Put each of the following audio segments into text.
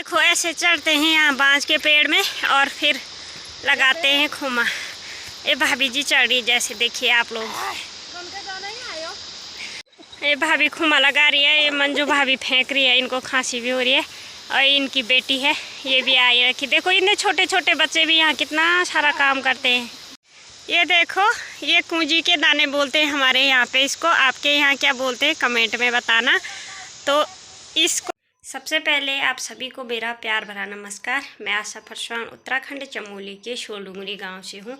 देखो ऐसे चढ़ते हैं यहाँ बांस के पेड़ में और फिर लगाते हैं खुमा। ये भाभी जी चढ़ रही जैसे देखिए आप लोग। ये भाभी खुमा लगा रही है, ये मंजू भाभी फेंक रही है, इनको खांसी भी हो रही है। और इनकी बेटी है ये भी आई रखी। देखो इतने छोटे छोटे बच्चे भी यहाँ कितना सारा काम करते हैं। ये देखो ये कूंजी के दाने बोलते हैं हमारे यहाँ पे इसको, आपके यहाँ क्या बोलते हैं कमेंट में बताना। तो इसको सबसे पहले आप सभी को मेरा प्यार भरा नमस्कार। मैं आशा फरसान उत्तराखंड चमोली के शोलडुंगरी गांव से हूँ।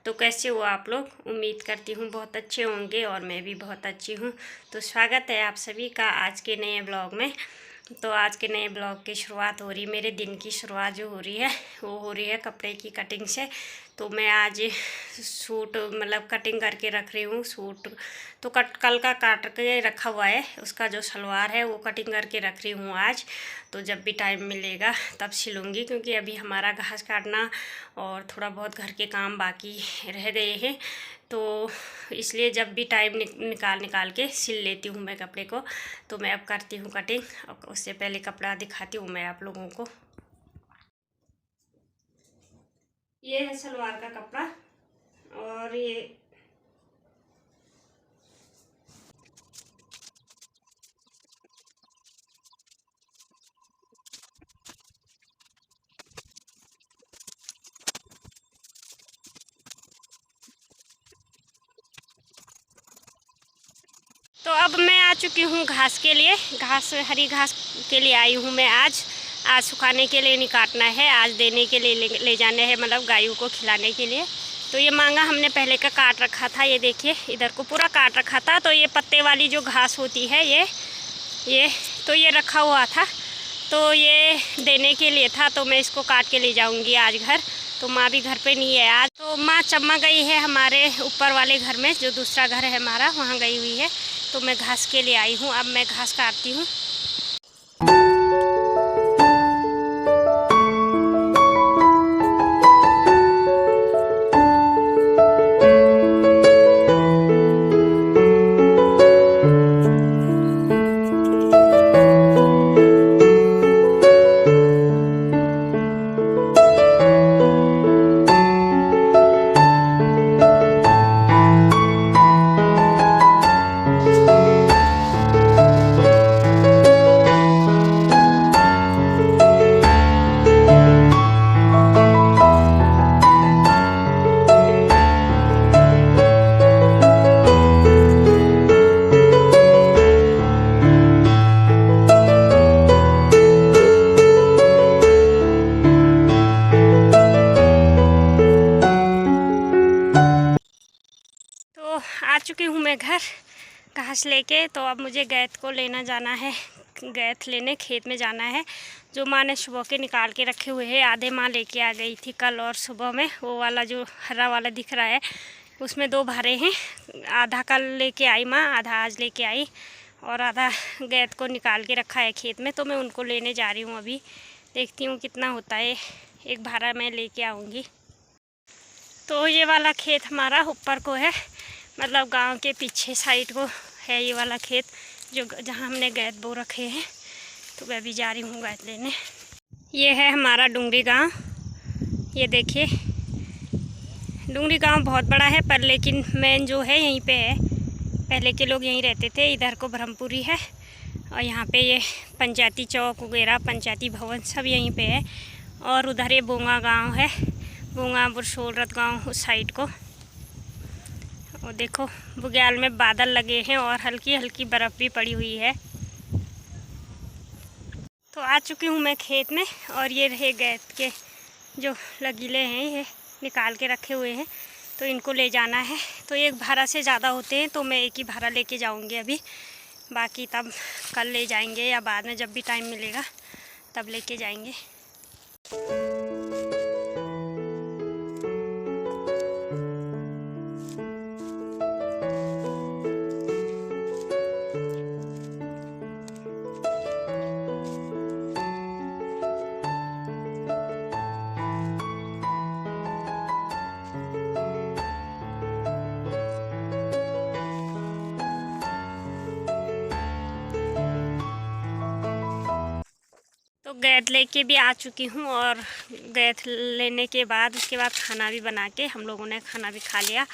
तो कैसे हो आप लोग? उम्मीद करती हूँ बहुत अच्छे होंगे और मैं भी बहुत अच्छी हूँ। तो स्वागत है आप सभी का आज के नए ब्लॉग में। तो आज के नए ब्लॉग की शुरुआत हो रही, मेरे दिन की शुरुआत जो हो रही है वो हो रही है कपड़े की कटिंग से। तो मैं आज सूट मतलब कटिंग करके रख रही हूँ। सूट तो कल का काट के रखा हुआ है, उसका जो सलवार है वो कटिंग करके रख रही हूँ आज। तो जब भी टाइम मिलेगा तब सिलूँगी, क्योंकि अभी हमारा घास काटना और थोड़ा बहुत घर के काम बाकी रह गए हैं। तो इसलिए जब भी टाइम निकाल के सिल लेती हूँ मैं कपड़े को। तो मैं अब करती हूँ कटिंग, और उससे पहले कपड़ा दिखाती हूँ मैं आप लोगों को। ये है सलवार का कपड़ा और ये तो अब मैं आ चुकी हूँ घास के लिए। घास हरी घास के लिए आई हूँ मैं आज सुखाने के लिए नहीं काटना है, आज देने के लिए ले जाने हैं, मतलब गायों को खिलाने के लिए। तो ये मांगा हमने पहले का काट रखा था, ये देखिए इधर को पूरा काट रखा था। तो ये पत्ते वाली जो घास होती है ये तो ये रखा हुआ था, तो ये देने के लिए था। तो मैं इसको काट के ले जाऊंगी आज घर। तो माँ भी घर पे नहीं है आज, तो माँ चम्मा गई है हमारे ऊपर वाले घर में, जो दूसरा घर है हमारा, वहाँ गई हुई है। तो मैं घास के लिए आई हूँ, अब मैं घास काटती हूँ। आ चुकी हूँ मैं घर घास लेके। तो अब मुझे गैत को लेना जाना है, गैत लेने खेत में जाना है। जो माँ ने सुबह के निकाल के रखे हुए हैं, आधे माँ लेके आ गई थी कल और सुबह में। वो वाला जो हरा वाला दिख रहा है उसमें 2 भारे हैं, आधा कल लेके आई माँ, आधा आज लेके आई, और आधा गैत को निकाल के रखा है खेत में। तो मैं उनको लेने जा रही हूँ अभी, देखती हूँ कितना होता है। 1 भारा मैं लेके आऊँगी। तो ये वाला खेत हमारा ऊपर को है, मतलब गांव के पीछे साइड को है ये वाला खेत, जो जहां हमने गैत बो रखे हैं। तो मैं भी जा रही हूँ गैत लेने। ये है हमारा डुंगरी गांव, ये देखिए डुंगरी गांव बहुत बड़ा है, पर लेकिन मेन जो है यहीं पे है। पहले के लोग यहीं रहते थे। इधर को ब्रह्मपुरी है और यहाँ पे ये पंचायती चौक वगैरह, पंचायती भवन सब यहीं पे है। और उधर ये बोंगा गाँव है, बोंगा बुरशोलरत गाँव उस साइड को। और देखो बुग्याल में बादल लगे हैं और हल्की हल्की बर्फ़ भी पड़ी हुई है। तो आ चुकी हूँ मैं खेत में, और ये रहे गैत के जो लगीले हैं, ये निकाल के रखे हुए हैं। तो इनको ले जाना है। तो 1 भारा से ज़्यादा होते हैं, तो मैं 1 ही भारा लेके जाऊँगी अभी। बाकी तब कल ले जाएंगे या बाद में जब भी टाइम मिलेगा तब लेके जाएंगे। तो गैद लेके भी आ चुकी हूँ और गैद लेने के बाद उसके बाद खाना भी बना के हम लोगों ने खाना भी खा लिया।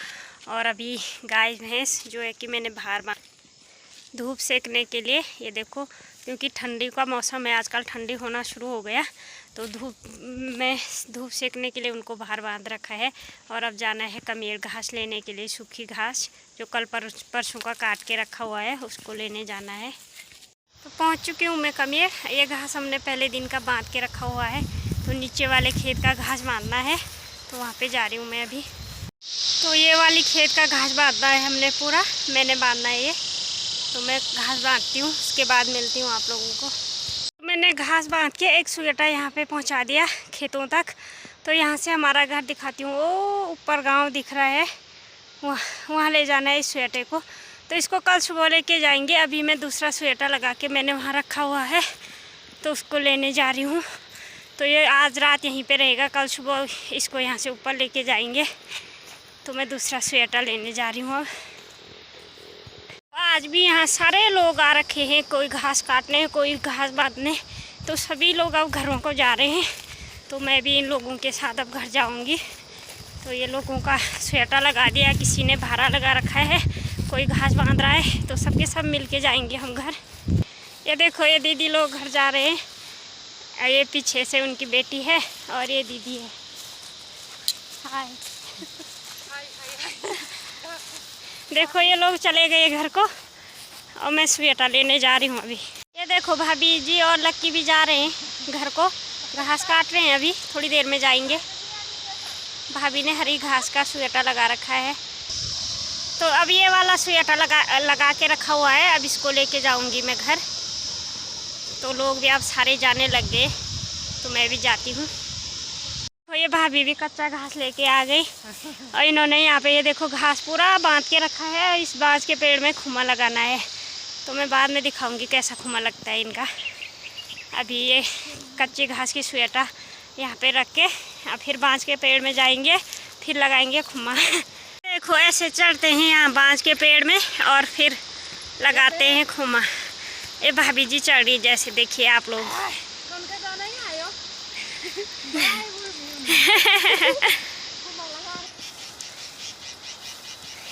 और अभी गाय भैंस जो है कि मैंने बाहर धूप सेकने के लिए, ये देखो क्योंकि ठंडी का मौसम है आजकल, ठंडी होना शुरू हो गया, तो धूप सेकने के लिए उनको बाहर बांध रखा है। और अब जाना है कमेर घास लेने के लिए, सूखी घास जो कल परसों का काट के रखा हुआ है उसको लेने जाना है। तो पहुंच चुकी हूँ मैं कमेर। ये घास हमने पहले दिन का बांध के रखा हुआ है, तो नीचे वाले खेत का घास बांधना है, तो वहाँ पे जा रही हूँ मैं अभी। तो ये वाली खेत का घास बांधना है हमने पूरा, मैंने बांधना है ये, तो मैं घास बांधती हूँ, उसके बाद मिलती हूँ आप लोगों को। मैंने घास बांध के एक सुएटा यहाँ पे पहुँचा दिया खेतों तक। तो यहाँ से हमारा घर दिखाती हूँ, वो ऊपर गांव दिख रहा है, वहाँ ले जाना है इस स्वेटर को। तो इसको कल सुबह लेके जाएंगे। अभी मैं दूसरा स्वेटर लगा के मैंने वहाँ रखा हुआ है, तो उसको लेने जा रही हूँ। तो ये आज रात यहीं पे रहेगा, कल सुबह इसको यहाँ से ऊपर लेके जाएंगे। तो मैं दूसरा स्वेटर लेने जा रही हूँ अब। आज भी यहाँ सारे लोग आ रखे हैं, कोई घास काटने, कोई घास बांधने, तो सभी लोग अब घरों को जा रहे हैं। तो मैं भी इन लोगों के साथ अब घर जाऊंगी। तो ये लोगों का स्वेटर लगा दिया, किसी ने भारा लगा रखा है, कोई घास बांध रहा है, तो सबके सब मिल के जाएंगे हम घर। ये देखो ये दीदी लोग घर जा रहे हैं, ये पीछे से उनकी बेटी है और ये दीदी है। हाय देखो ये लोग चले गए घर को और मैं स्वेटर लेने जा रही हूँ अभी। ये देखो भाभी जी और लक्की भी जा रहे हैं घर को, घास काट रहे हैं, अभी थोड़ी देर में जाएंगे। भाभी ने हरी घास का स्वेटर लगा रखा है, तो अब ये वाला स्वेटर लगा के रखा हुआ है, अब इसको लेके जाऊंगी मैं घर। तो लोग भी अब सारे जाने लग गए, तो मैं भी जाती हूँ। तो ये भाभी भी कच्चा घास लेके आ गई और इन्होंने यहाँ पे ये देखो घास पूरा बांध के रखा है। इस बांज के पेड़ में खुमा लगाना है, तो मैं बाद में दिखाऊंगी कैसा खुमा लगता है इनका। अभी ये कच्ची घास की स्वेटर यहाँ पे रख के अब फिर बांज के पेड़ में जाएंगे, फिर लगाएंगे खुमा। देखो ऐसे चढ़ते हैं यहाँ बांज के पेड़ में और फिर लगाते हैं खुमा। ये भाभी जी चढ़ रही, जैसे देखिए आप लोग।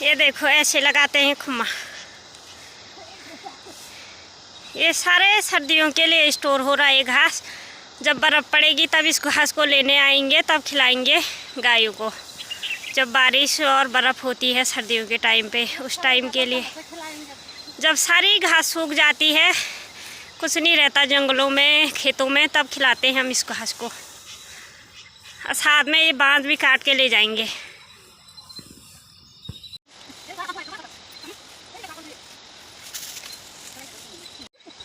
ये देखो ऐसे लगाते हैं खुमा। ये सारे सर्दियों के लिए स्टोर हो रहा है ये घास। जब बर्फ़ पड़ेगी तब इस घास को लेने आएंगे, तब खिलाएंगे गायों को। जब बारिश और बर्फ़ होती है सर्दियों के टाइम पे, उस टाइम के लिए जब सारी घास सूख जाती है, कुछ नहीं रहता जंगलों में खेतों में, तब खिलाते हैं हम इस घास को। साथ में ये बांध भी काट के ले जाएंगे।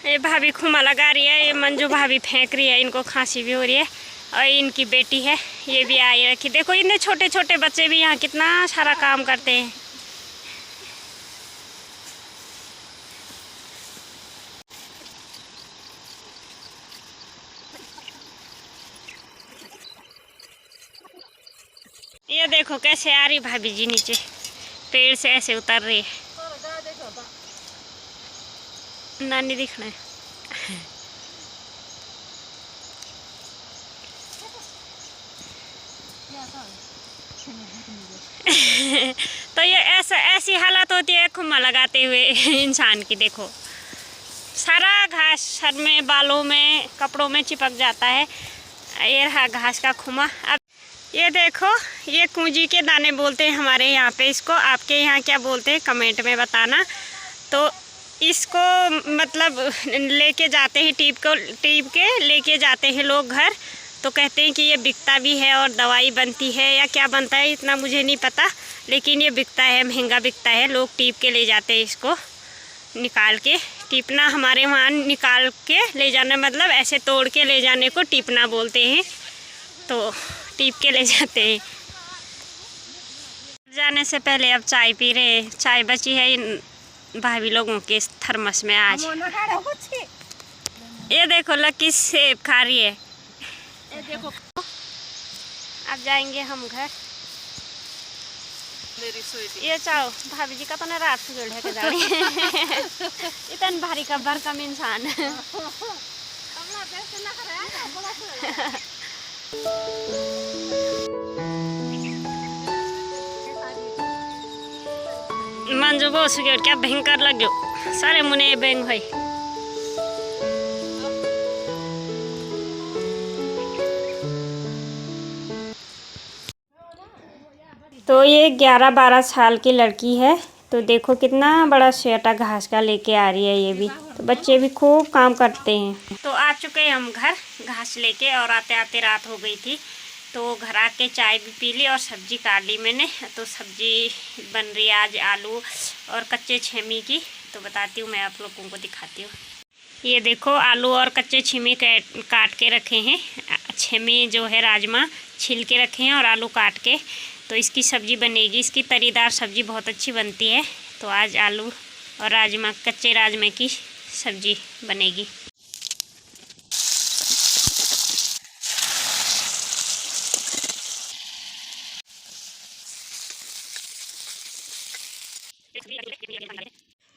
ये भाभी खुमा लगा रही है, ये मंजू भाभी फेंक रही है, इनको खांसी भी हो रही है। और इनकी बेटी है, ये भी आई रखी। देखो इतने छोटे छोटे बच्चे भी यहाँ कितना सारा काम करते हैं। ये देखो कैसे आ रही भाभी जी नीचे पेड़ से ऐसे उतर रही है। नानी दिखना है। तो ये ऐसी हालत होती है खुमा लगाते हुए इंसान की। देखो सारा घास सर में, बालों में, कपड़ों में चिपक जाता है। ये रहा घास का खुमा। अब ये देखो ये कूंजी के दाने बोलते हैं हमारे यहाँ पे इसको, आपके यहाँ क्या बोलते हैं कमेंट में बताना। तो इसको मतलब लेके जाते हैं, टीप के लेके जाते हैं लोग घर। तो कहते हैं कि ये बिकता भी है और दवाई बनती है या क्या बनता है इतना मुझे नहीं पता, लेकिन ये बिकता है, महंगा बिकता है। लोग टीप के ले जाते हैं इसको, निकाल के। टीपना हमारे वहाँ निकाल के ले जाना, मतलब ऐसे तोड़ के ले जाने को टीपना बोलते हैं। तो टीप के ले जाते हैं। जाने से पहले अब चाय पी रहे। चाय बची है इन भाभी लोगों के थर्मस में आज। ये देखो लकी सेब खा रही है। देखो अब जाएंगे हम घर। ये चाहो भाभी जी का तो ना रात से जोड़ है के जाने। इतन भारी का भरकम इंसान। मंजू बहुत सुखे क्या भयंकर लग गयो सारे मुने बैंग भाई। तो ये 11-12 साल की लड़की है। तो देखो कितना बड़ा सेटा घास का लेके आ रही है ये भी। तो बच्चे भी खूब काम करते हैं। तो आ चुके हैं हम घर घास लेके, और आते आते रात हो गई थी। तो घर आके चाय भी पी ली और सब्जी काट ली मैंने। तो सब्जी बन रही है आज आलू और कच्चे छेमी की। तो बताती हूँ, मैं आप लोगों को दिखाती हूँ। ये देखो आलू और कच्चे छेमी काट के रखे हैं। छेमी जो है राजमा छिल के रखे हैं और आलू काट के। तो इसकी सब्ज़ी बनेगी। इसकी तरीदार सब्ज़ी बहुत अच्छी बनती है। तो आज आलू और राजमा, कच्चे राजमा की सब्ज़ी बनेगी।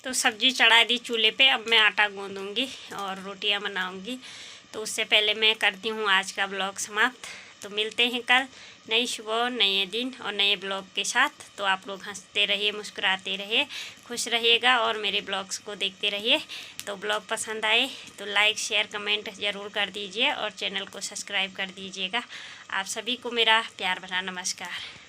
तो सब्ज़ी चढ़ा दी चूल्हे पे। अब मैं आटा गूंदूंगी और रोटियां बनाऊंगी। तो उससे पहले मैं करती हूँ आज का ब्लॉग समाप्त। तो मिलते हैं कल नई सुबह, नए दिन और नए ब्लॉग के साथ। तो आप लोग हंसते रहिए, मुस्कुराते रहिए, खुश रहिएगा और मेरे ब्लॉग्स को देखते रहिए। तो ब्लॉग पसंद आए तो लाइक, शेयर, कमेंट ज़रूर कर दीजिए और चैनल को सब्सक्राइब कर दीजिएगा। आप सभी को मेरा प्यार भरा नमस्कार।